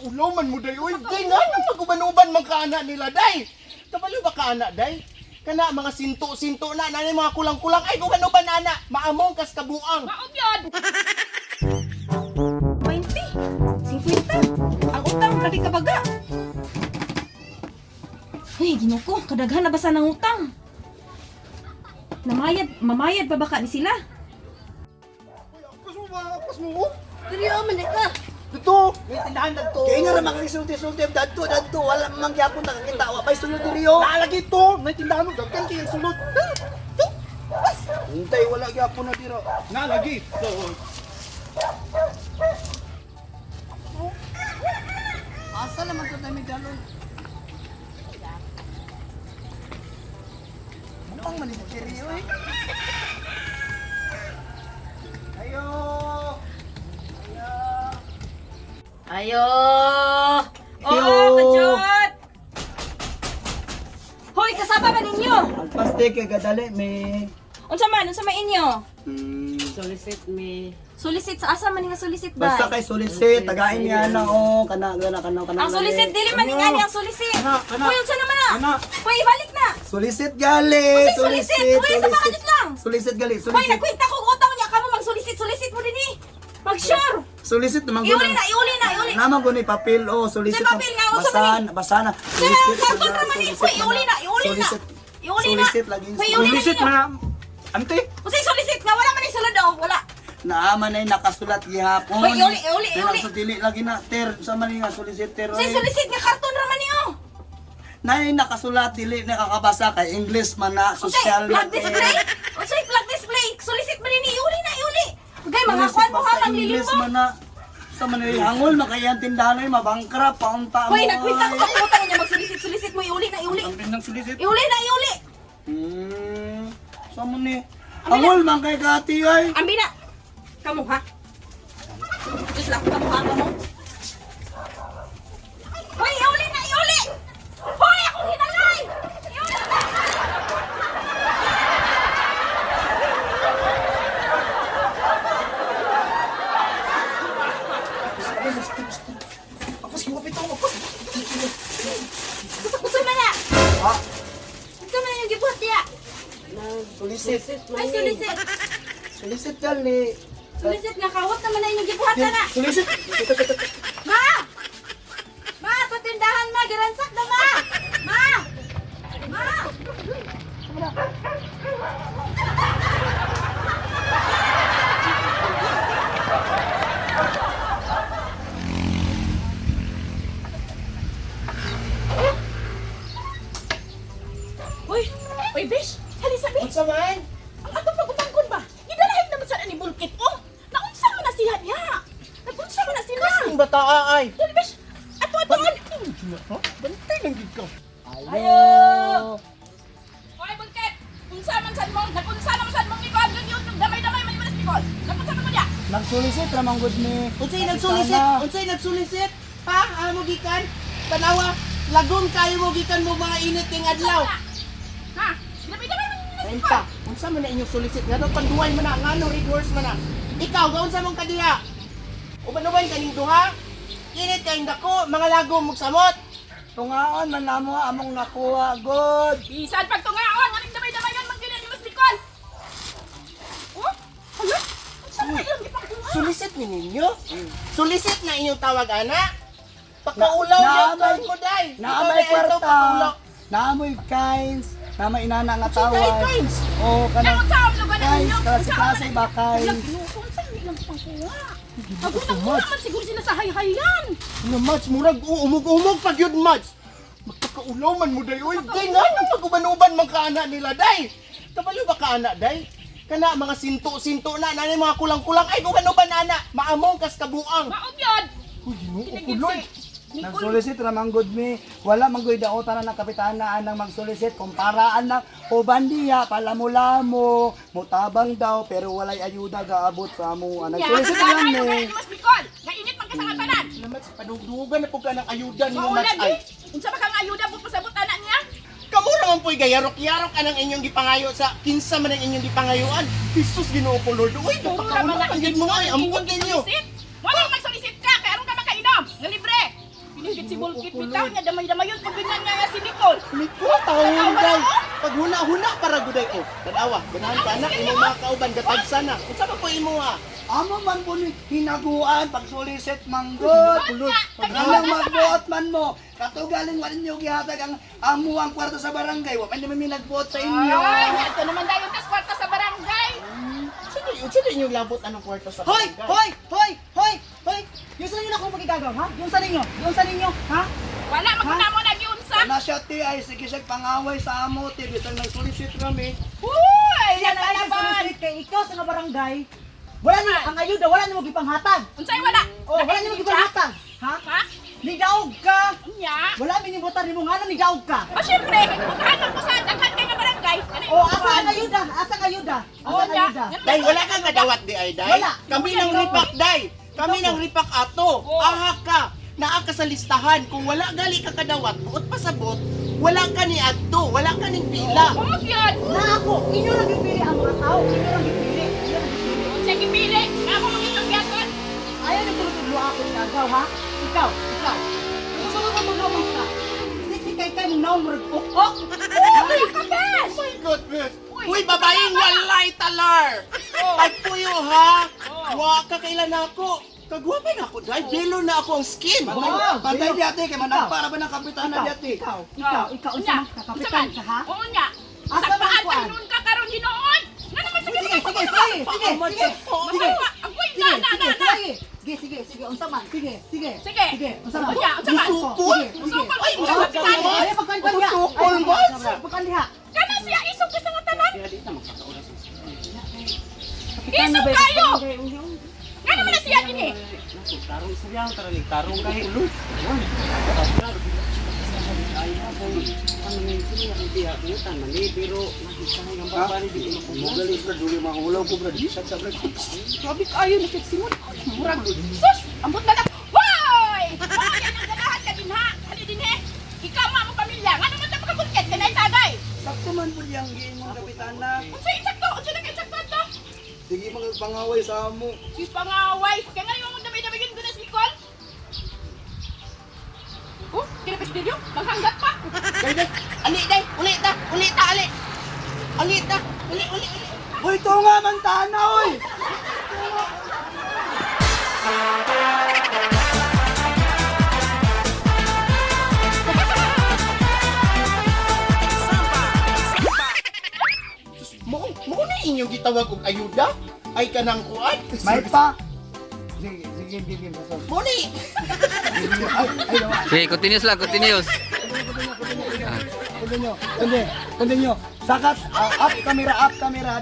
Pagkaulaw man mo day, uy, day nga nang pag-uban-uban man ka-anak nila, day. Kabalo ba ka-anak, day? Kana mga sinto-sinto na, nanay mga kulang-kulang, ay uban-uban na, anak. Maamong kas kabuang. Maog yun! 20, 50, ang utang, kadi kabaga. Ay, ginuko, kadaghan na basa ng utang. Mamayad pa baka ni sila? Apas mo ba? Apas mo? Pero manik ka. Dito, may tindahan na to. Kaya nga naman isulti-sulti dadto. Wala mang gyapon nakakita. Wa pa'y sulod diriyo. Naalagi to, may tindahan mo, dagkan kayang sulod. Hintay, wala gyapon na diro. Naalagi. So, Asa naman to tayo galon? Ano ang manisip diriyo eh? Ayo! Ayo! Ayo! Oh, kajot! Hoy, kasama ba ninyo? Alpaste kay gadali may... Unsa man inyo? Solicit me. Solicit sa asa man nga solicit ba? Basta kay solicit, tagain niya na o kana. Ang solicit dili man nga ang solicit. Ana. Hoy, unsa naman na? Ana. Hoy, ibalik na. Solicit gali! Unsay solicit? Hoy, sa bakit lang? Solicit gali, Hoy, solicit. nagkwenta ko utang niya kamo mag-solicit mo din eh. Mag-sure. Solicit naman Iuli na. Naman ko ni papel o solicit. Sa papel nga, unsa Basa na. Karton naman eh. Hoy, iuli na. Iuli na. Solicit lagi. Hoy, iuli na Solicit ninyo. na. Ante? Unsay solicit nga wala man ni sulod oh. Wala. Naaman ay nakasulat gihapon. Hoy, iuli. Pero sa dili lagi na ter sa man nga solicit ter. Unsay solicit nga karton ra man niyo. Nay nakasulat dili nakakabasa kay English man na Unsay social plug man. display? Unsay plug display? Solicit man ni iuli na. Gay mga kwan mo ha pang English lilimbo. man na sa man ay hangol makayan tindahan ay mabangkrap paunta mo. Hoy, nagkwenta ko sa utang niya mag-solicit mo iuli na. Ang bindang solicit. Iuli na. Sa man ni hangol man kay kati ay. Ambi na. Kamu ha? Diyos lang, kamu ha, kamu? Hoy, iuli na, iuli! Hoy, akong hinalay! Iuli na! Apos giwapit ako apos. Gusto mo na? Ha? Gusto mo na yung gibuhat niya? Solicit. Ay, solicit! Solicit gali. Solicit nga, kawat naman na yung gibuhat na na! Solicit. Ma! Ma, patindahan ma, giransak na ma! Ma! Ma! Uy! Uy, bish! Halisa, bish! Unsa man? Ang atong pagutangkon ba? Gidalahig naman sa ni bulkit, oh! Naunsa mo na siya niya! Nagunsa mo na sila! Kasing bata ay. Dali, bish! Ato! Ha? Bantay lang gid ka. Ayo! Hoy, bulkit! Unsa man sad mo? Nagunsa naman sad mong Nicole! Yung damay-damay man yung Nicole! Nagunsa man mo niya! Nagsolicit ramang good ni. Unsay nagsulisit? Ha? Amo gikan? Tanawa, lagom kayo mo gikan mo mga init king adlaw. Ha? Damay-damay man yung Ayun pa, unsa man na inyong sulisit? Nga daw panduhay man na, ngano reverse man na. Ikaw, gaunsa mong kadiya? Uban-uban kaning duha? Init kayong dako, mga lagom magsamot. Tungaon man namo among nakuha good. Bisan pagtungaon! Anong damay-damay yan magkilin ni Mas Nicole! Oh? Hala? Unsa man na yung ipagtungaon? Sulisit ni ninyo? Sulisit na inyong tawag, ana? Pakaulaw yung naamay- mo, day. Naamay kwarta. Naamoy kinds. Naamay inana nga Tawag. tawag. Kinds. Oh, Anong kanang tawag lugar na kinds ninyo? klase-klase ba kinds. Unsa man ilang pangkuha? Agutang-utang man siguro sila sa hayhayan! Ano, Mads, murag umug-umug pag yun, Mads. Magpakaulaw man mo, day. Uy, day nga nang pag-uban-uban man ka-anak nila, day. Kabalo ba ka-anak, day? Kana mga sinto-sinto na, nanay mga kulang-kulang. Ay, uban-uban, anak. Maamong kas kabuang. Maog yun! Uy, ginoo, kuloy. Nagsolicit ramang good mi. Wala man goy daotan na kapitanaan nang magsolicit kumparaan lang o bandiya palamulamo mutabang daw pero walay ayuda gaabot sa amo. Nagsolicit lang ni ni. Mas Nicole! Nainit man ka sa katanan! Naman, padugdugan na po ka ng ayuda ni Mauna Mads. Ay, di! Unsa ba kang ayuda po pasabot anak niya? kamu naman po'y gayarok-yarok anang inyong gipangayo sa kinsa man ang inyong gipangayuan. Jesus, ginoo ko, Lord. Uy, Puro napakaulaw naman ang gid mo ay. Ampun ninyo. Wala magsolicit ka! Kaya aron ka makainom! Nga libre! Bulkit si Bulkit, bitaw niya, damay-damay yun. Pag ganyan niya si Nicole. Liko taon day. Pag huna-huna para guday ko. Tanawa, ganahan ka na imong mga kauban gatagsa na. Unsa ba ko imo ha? Amo man po ni hinaguan pag solicit manggod. Pagkalang magbuot man mo. Katugaling wala niyo gihatag ang amuang kwarto sa barangay. Wa man naman nagbuot sa inyo. Ay, ito naman dayon tas kwarta sa barangay. Sige inyo labot anong kwarto sa Hoy! barangay? Hoy! Hoy! Hoy! Hoy! Yung sa inyo na kung magigagaw, ha? Yung sa ninyo! Yung sa ninyo, ha? Wala, magkuna mo nag-iunsa. Na siya ti ay sige siya pangaway sa amo ti bisan nag-solicit kami. Uy, Yan ang nagpalaban. isulit kay ikaw sa nga barangay. Wala niyo ang ayuda, wala niyo magipanghatag. Unsay wala? Oh, wala niyo magipanghatag. Ha? Ha? Nidaog ka. Unya? Wala minibutan nimo nga nidaog ka. O syempre, magkahanap ko sa daghan kay nga barangay. Ano Oh, yung asa ang ayuda? Asa ang ayuda? Asa Oh, ang nya. ayuda? Day, wala kang kadawat di ay day. Wala. Kami nang ripak day. Kami nang ripak ato. Oh. Aha ka. Naa ka sa listahan. Kung wala gali ka kadawat, buot pasabot, wala ka ni adto, wala ka ning pila. Oh, yun. Na ako, inyo lang gipili ang mga tao. Inyo lang gipili. Inyo lang gipili. Unsay gipili? Nga ako makitang yaton. Ayaw na tulog ako nagaw, ha? Ikaw. Gusto mo magulong ka. Siksi kay mong naong murag ukok. Uy, kabes! Oh my goodness! Uy, Uy, babaeng walay talar! Oh. Ay puyo ha! Oh. Wa ka kailan ako! Kagwapay na ako dahil yelo na ako ang skin! Pantay di ate kay manang para ba ng kapitana di ate. Ikaw, unsa man kakapitan ka, ha? Oo nya. Asa Sa man paan kuan? noon ka karon hinoon? Nga naman sige. Sige. Sige, unsa man? Sige, unsa man? Unya, unsa man? Musukol? Musukol. Ay, musukol Ay, mo? Ayaw pagkandiha. Musukol mo? Pagkandiha. Kana siya isog ka sa nga tanan. Kaya di na magkakaulas sa Isog kayo. Nga naman na siya dinhi. Tarong sabihan, taralig tarong kahit ulo. Ay na po. Ano may kini ako tiyak ngutan man pero nakisahay ang babali di ko Magaling ka duli mahulaw ko brad. Sa brad. Grabe kayo ni Simon. Murag sus, ambot na lang. Hoy! Hoy, yan ang ganahan ka din ha. Hali din eh. Ikaw mga mo pamilya. Nga naman tapos kabulket ka na itagay. Sakto man po yang giin mong kapitana. Unsay insakto? Unsay nag-insakto to? Sige mga pangaway sa amo. Si pangaway. Kaya nga yung damay-damay yun gunas Nicole. Oh, kinapestilyo? Maghanggat pa. Day, day! Ali, day! Uli ta! Uli! Hoy to nga man tana oy. Mo na inyong gitawag og ayuda? Ay kanang kuan? May pa. Sige, bibim sa. Mo ni! Okay, continuous lang, continuous. Continue. Sakat, up camera,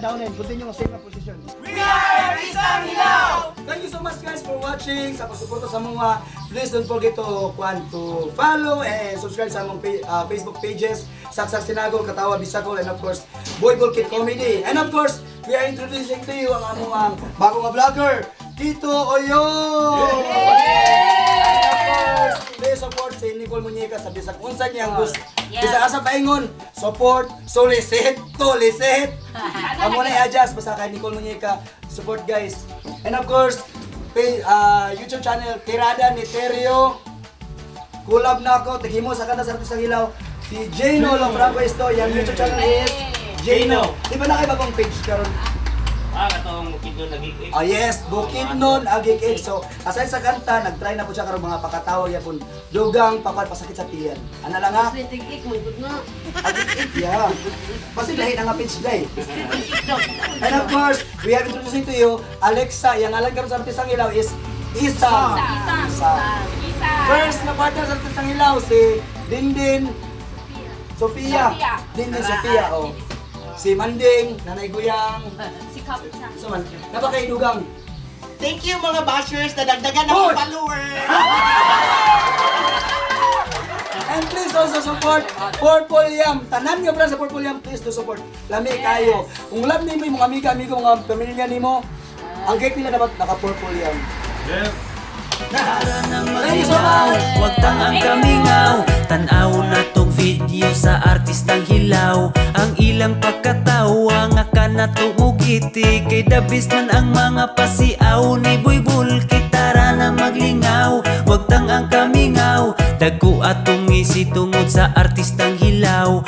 down and continue same position. We are Isang Hilaw! Thank you so much guys for watching. Sa pagsuporta sa mga, please don't forget to follow and subscribe sa among Facebook pages, Saksak Sinagol, Katawa Bisakol, and of course, Boy Bulkit Comedy. And of course, we are introducing to you ang among bagong vlogger, Tito Oyo! And of course, please support si Nicole Muñeca sa bisag unsa niyang gusto. Bisag asa paingon, support, solicit. Amo na i-adjust basta kay Nicole Muñeca. Support guys. And of course, YouTube channel Tirada ni Terio. Kulab na ako, tigimo sa kanta sa Artistang Hilaw. Si Jano Lombravo Esto, yung YouTube channel is Jano. Di ba na kayo bagong page karon? katong kidon lagi ko. Yes, Bukidnon Agik. So, aside sa kanta, nag-try na po siya karong mga pakatawag yapon dugang pasakit sa tiyan. Ano lang ha? Tig-ik mo gud na. Agik, yeah. Kasi lahi na nga pitch day. And of course, we are introducing to you Alexa. Yang alam karon sa Artistang Hilaw is Isa. Isa. First na partner sa Artistang Hilaw si Dindin Sofia. Dindin Sofia, oh. Si Manding, Nanay Guyang. Si Kapsa. So man, napakaidugang. Thank you mga bashers na dagdagan ng Hoy! mga followers! And please also support Purple Yam. Tanan nga pala sa Purple Yam, please to support. Lami kayo. Kung love nimo yung mga amigo, mga pamilya nimo, ang gate nila dapat naka-Purple Yam. Thank you so much. Huwag tangang kamingaw, tanaw na tong video sa Artistang Hilaw. Ang ilang pagkatawa nga ka na tumugiti, kay dabis nan ang mga pasiaw ni Boy Bulkit. Tara na na maglingaw. Wag tang ang kamingaw, dagko atong ngisi tungod sa artistang hilaw.